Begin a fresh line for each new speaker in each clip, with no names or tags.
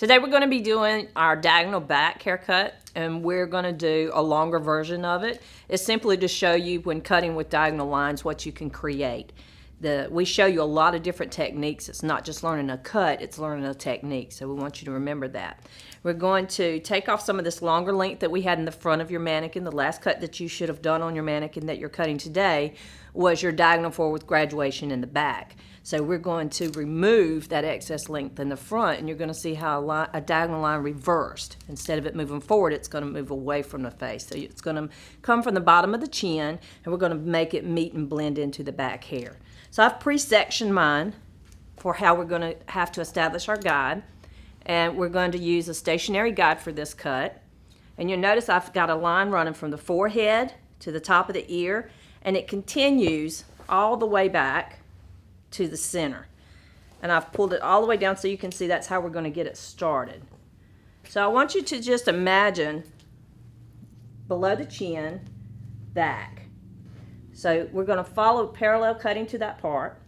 Today we're going to be doing our diagonal back haircut, and we're going to do a longer version of it. It's simply to show you when cutting with diagonal lines what you can create. We show you a lot of different techniques. It's not just learning a cut, it's learning a technique, so we want you to remember that. We're going to take off some of this longer length that we had in the front of your mannequin. The last cut that you should have done on your mannequin that you're cutting today was your diagonal four with graduation in the back. So we're going to remove that excess length in the front, and you're going to see how a diagonal line reversed. Instead of it moving forward, it's going to move away from the face. So it's going to come from the bottom of the chin, and we're going to make it meet and blend into the back hair. So I've pre-sectioned mine for how we're going to have to establish our guide, and we're going to use a stationary guide for this cut. And you'll notice I've got a line running from the forehead to the top of the ear, and it continues all the way back to the center. And I've pulled it all the way down so you can see that's how we're going to get it started. So I want you to just imagine below the chin, back. So we're going to follow parallel cutting to that part,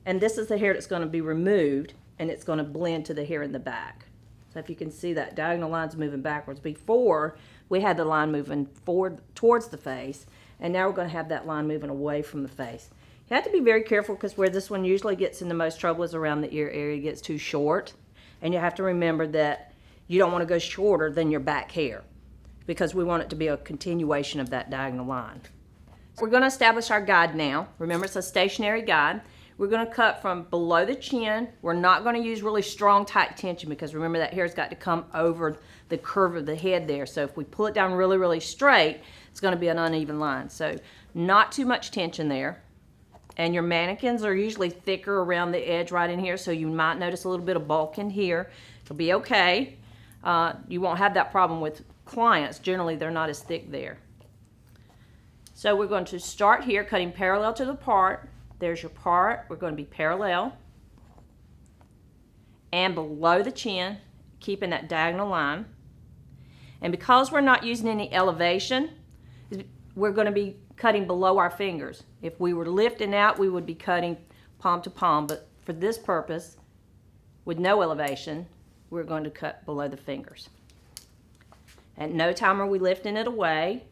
and this is the hair that's going to be removed, and it's going to blend to the hair in the back. So if you can see that diagonal line's moving backwards. Before, we had the line moving forward towards the face, and now we're going to have that line moving away from the face. You have to be very careful because where this one usually gets in the most trouble is around the ear area. It gets too short, and you have to remember that you don't want to go shorter than your back hair because we want it to be a continuation of that diagonal line. We're going to establish our guide now. Remember, it's a stationary guide. We're going to cut from below the chin. We're not going to use really strong, tight tension because remember that hair's got to come over the curve of the head there. So if we pull it down really, really straight, it's going to be an uneven line. So not too much tension there. And your mannequins are usually thicker around the edge right in here, so you might notice a little bit of bulk in here. It'll be okay. You won't have that problem with clients. Generally, they're not as thick there. So we're going to start here, cutting parallel to the part. There's your part. We're going to be parallel. And below the chin, keeping that diagonal line. And because we're not using any elevation, we're going to be cutting below our fingers. If we were lifting out, we would be cutting palm to palm, but for this purpose, with no elevation, we're going to cut below the fingers. At no time are we lifting it away.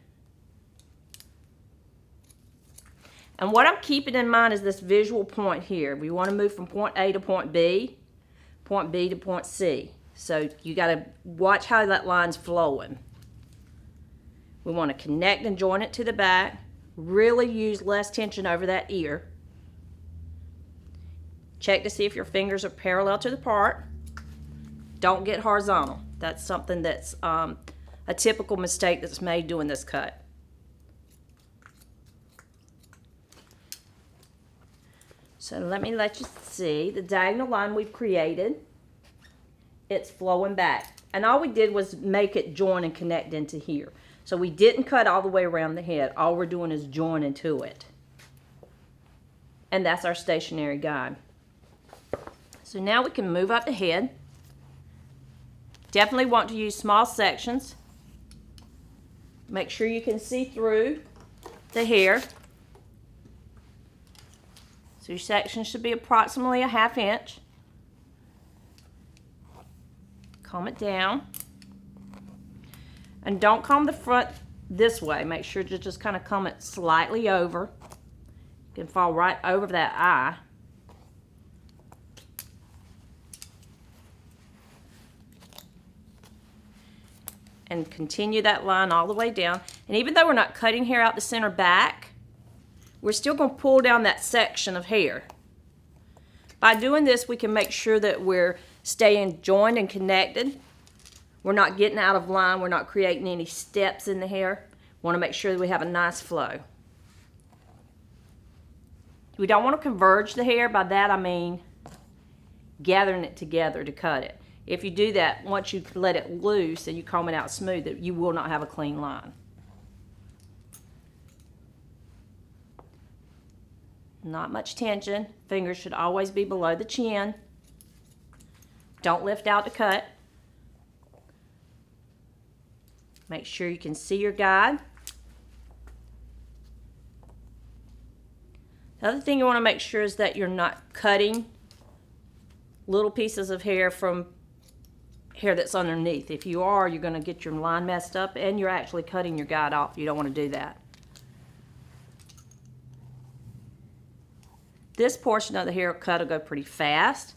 And what I'm keeping in mind is this visual point here. We want to move from point A to point B to point C. So you got to watch how that line's flowing. We want to connect and join it to the back. Really use less tension over that ear. Check to see if your fingers are parallel to the part. Don't get horizontal. That's something that's a typical mistake that's made doing this cut. So let you see the diagonal line we've created. It's flowing back. And all we did was make it join and connect into here. So we didn't cut all the way around the head. All we're doing is join into it. And that's our stationary guide. So now we can move up the head. Definitely want to use small sections. Make sure you can see through the hair. So your section should be approximately a 1/2 inch. Comb it down. And don't comb the front this way. Make sure to just kind of comb it slightly over. You can fall right over that eye. And continue that line all the way down. And even though we're not cutting hair out the center back, we're still going to pull down that section of hair. By doing this, we can make sure that we're staying joined and connected. We're not getting out of line. We're not creating any steps in the hair. We want to make sure that we have a nice flow. We don't want to converge the hair. By that I mean gathering it together to cut it. If you do that, once you let it loose and you comb it out smooth, you will not have a clean line. Not much tension. Fingers should always be below the chin. Don't lift out to cut. Make sure you can see your guide. The other thing you want to make sure is that you're not cutting little pieces of hair from hair that's underneath. If you are, you're going to get your line messed up and you're actually cutting your guide off. You don't want to do that. This portion of the haircut will go pretty fast.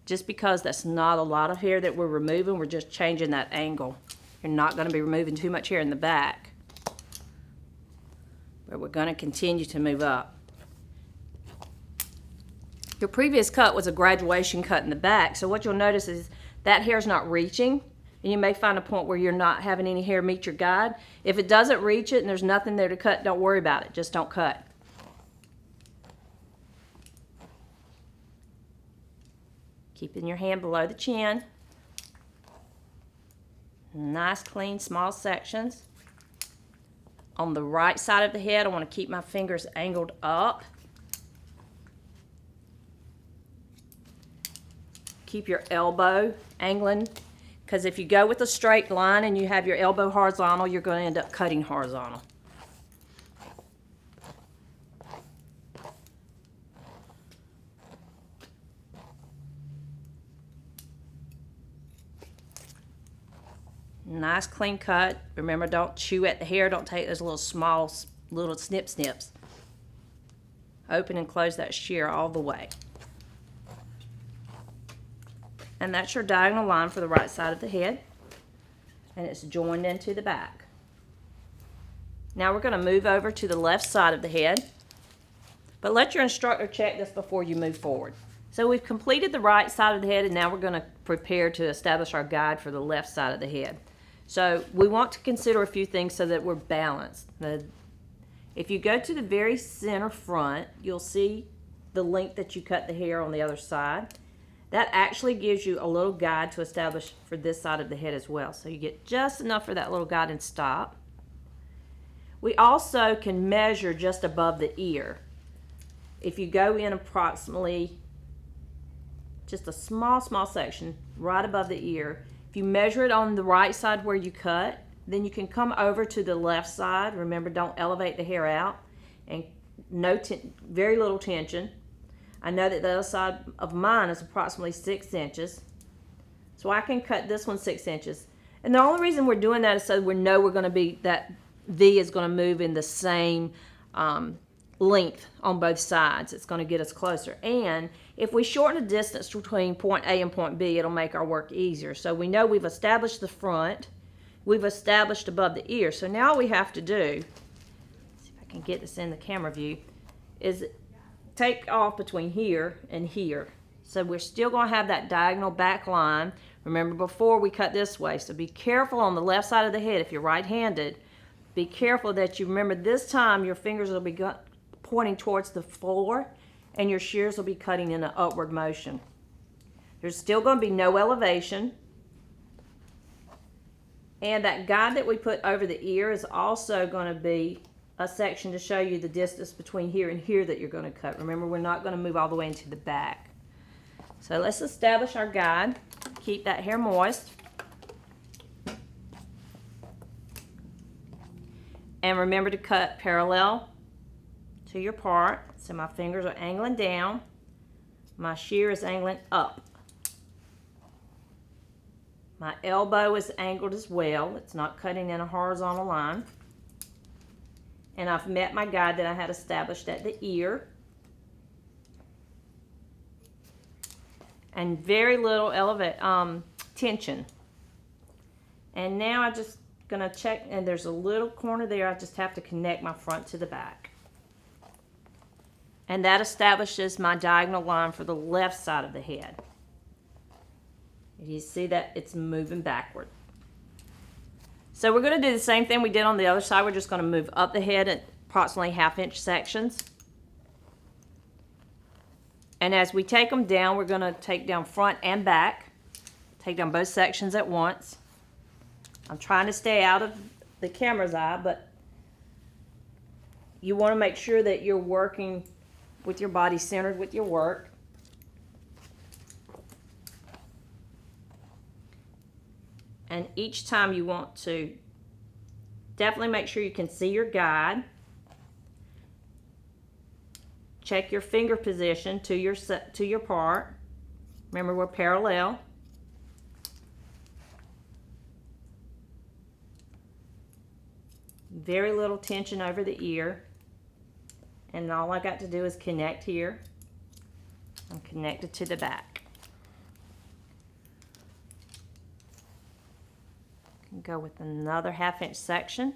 Just because that's not a lot of hair that we're removing, we're just changing that angle. You're not going to be removing too much hair in the back. But we're going to continue to move up. Your previous cut was a graduation cut in the back, so what you'll notice is that hair's not reaching, and you may find a point where you're not having any hair meet your guide. If it doesn't reach it and there's nothing there to cut, don't worry about it. Just don't cut. Keeping your hand below the chin. Nice, clean, small sections. On the right side of the head, I want to keep my fingers angled up. Keep your elbow angling, because if you go with a straight line and you have your elbow horizontal, you're going to end up cutting horizontal. Nice clean cut. Remember, don't chew at the hair. Don't take those little small little snips. Open and close that shear all the way. And that's your diagonal line for the right side of the head. And it's joined into the back. Now we're going to move over to the left side of the head. But let your instructor check this before you move forward. So we've completed the right side of the head, and now we're going to prepare to establish our guide for the left side of the head. So we want to consider a few things so that we're balanced. If you go to the very center front, you'll see the length that you cut the hair on the other side. That actually gives you a little guide to establish for this side of the head as well. So you get just enough for that little guide and stop. We also can measure just above the ear. If you go in approximately just a small section right above the ear, if you measure it on the right side where you cut, then you can come over to the left side. Remember, don't elevate the hair out, and very little tension. I know that the other side of mine is approximately 6 inches, so I can cut this one 6 inches. And the only reason we're doing that is so we know we're going to be, that V is going to move in the same length on both sides. It's going to get us closer. And if we shorten the distance between point A and point B, it'll make our work easier. So we know we've established the front, we've established above the ear. So now all we have to do, see if I can get this in the camera view, is take off between here and here. So we're still going to have that diagonal back line. Remember, before we cut this way, so be careful on the left side of the head. If you're right-handed, be careful that you remember this time your fingers will be pointing towards the floor and your shears will be cutting in an upward motion. There's still going to be no elevation. And that guide that we put over the ear is also going to be a section to show you the distance between here and here that you're going to cut. Remember, we're not going to move all the way into the back. So let's establish our guide. Keep that hair moist. And remember to cut parallel to your part. So my fingers are angling down. My shear is angling up. My elbow is angled as well. It's not cutting in a horizontal line. And I've met my guide that I had established at the ear. And very little tension. And now I'm just gonna check, and there's a little corner there. I just have to connect my front to the back. And that establishes my diagonal line for the left side of the head. You see that it's moving backward. So we're going to do the same thing we did on the other side. We're just going to move up the head at approximately 1/2 inch sections. And as we take them down, we're going to take down front and back. Take down both sections at once. I'm trying to stay out of the camera's eye, but you want to make sure that you're working with your body centered with your work. And each time you want to definitely make sure you can see your guide. Check your finger position to your part. Remember, we're parallel. Very little tension over the ear. And all I got to do is connect here. I'm connected to the back. Go with another 1/2 inch section.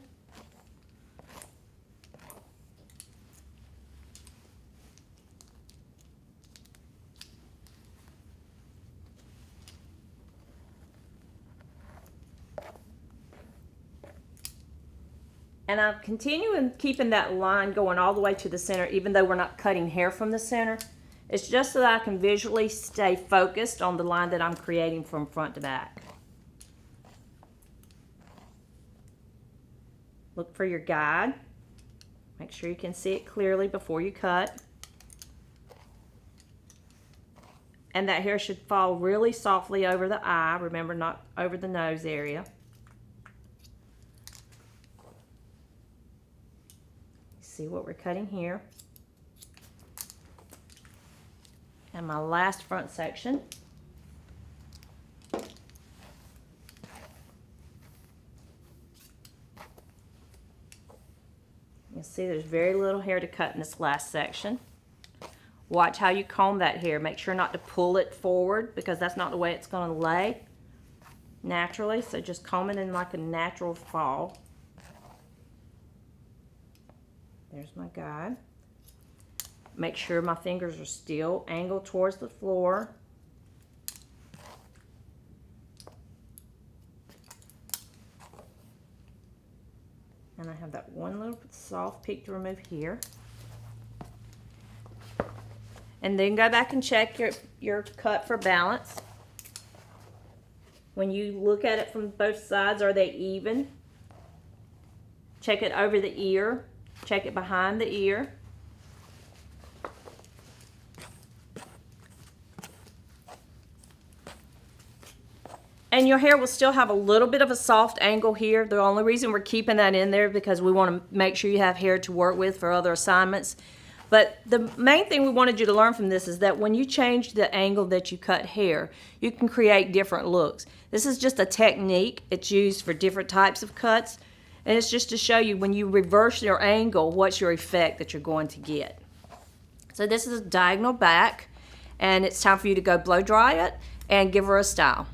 And I'm continuing keeping that line going all the way to the center, even though we're not cutting hair from the center. It's just so that I can visually stay focused on the line that I'm creating from front to back. Look for your guide. Make sure you can see it clearly before you cut. And that hair should fall really softly over the eye. Remember, not over the nose area. See what we're cutting here. And my last front section. You'll see there's very little hair to cut in this last section. Watch how you comb that hair. Make sure not to pull it forward because that's not the way it's going to lay naturally. So just comb it in like a natural fall. There's my guide. Make sure my fingers are still angled towards the floor. And I have that one little soft peak to remove here. And then go back and check your cut for balance. When you look at it from both sides, are they even? Check it over the ear. Check it behind the ear. And your hair will still have a little bit of a soft angle here. The only reason we're keeping that in there because we want to make sure you have hair to work with for other assignments. But the main thing we wanted you to learn from this is that when you change the angle that you cut hair, you can create different looks. This is just a technique. It's used for different types of cuts. And it's just to show you when you reverse your angle, what's your effect that you're going to get. So this is a diagonal back, and it's time for you to go blow dry it and give her a style.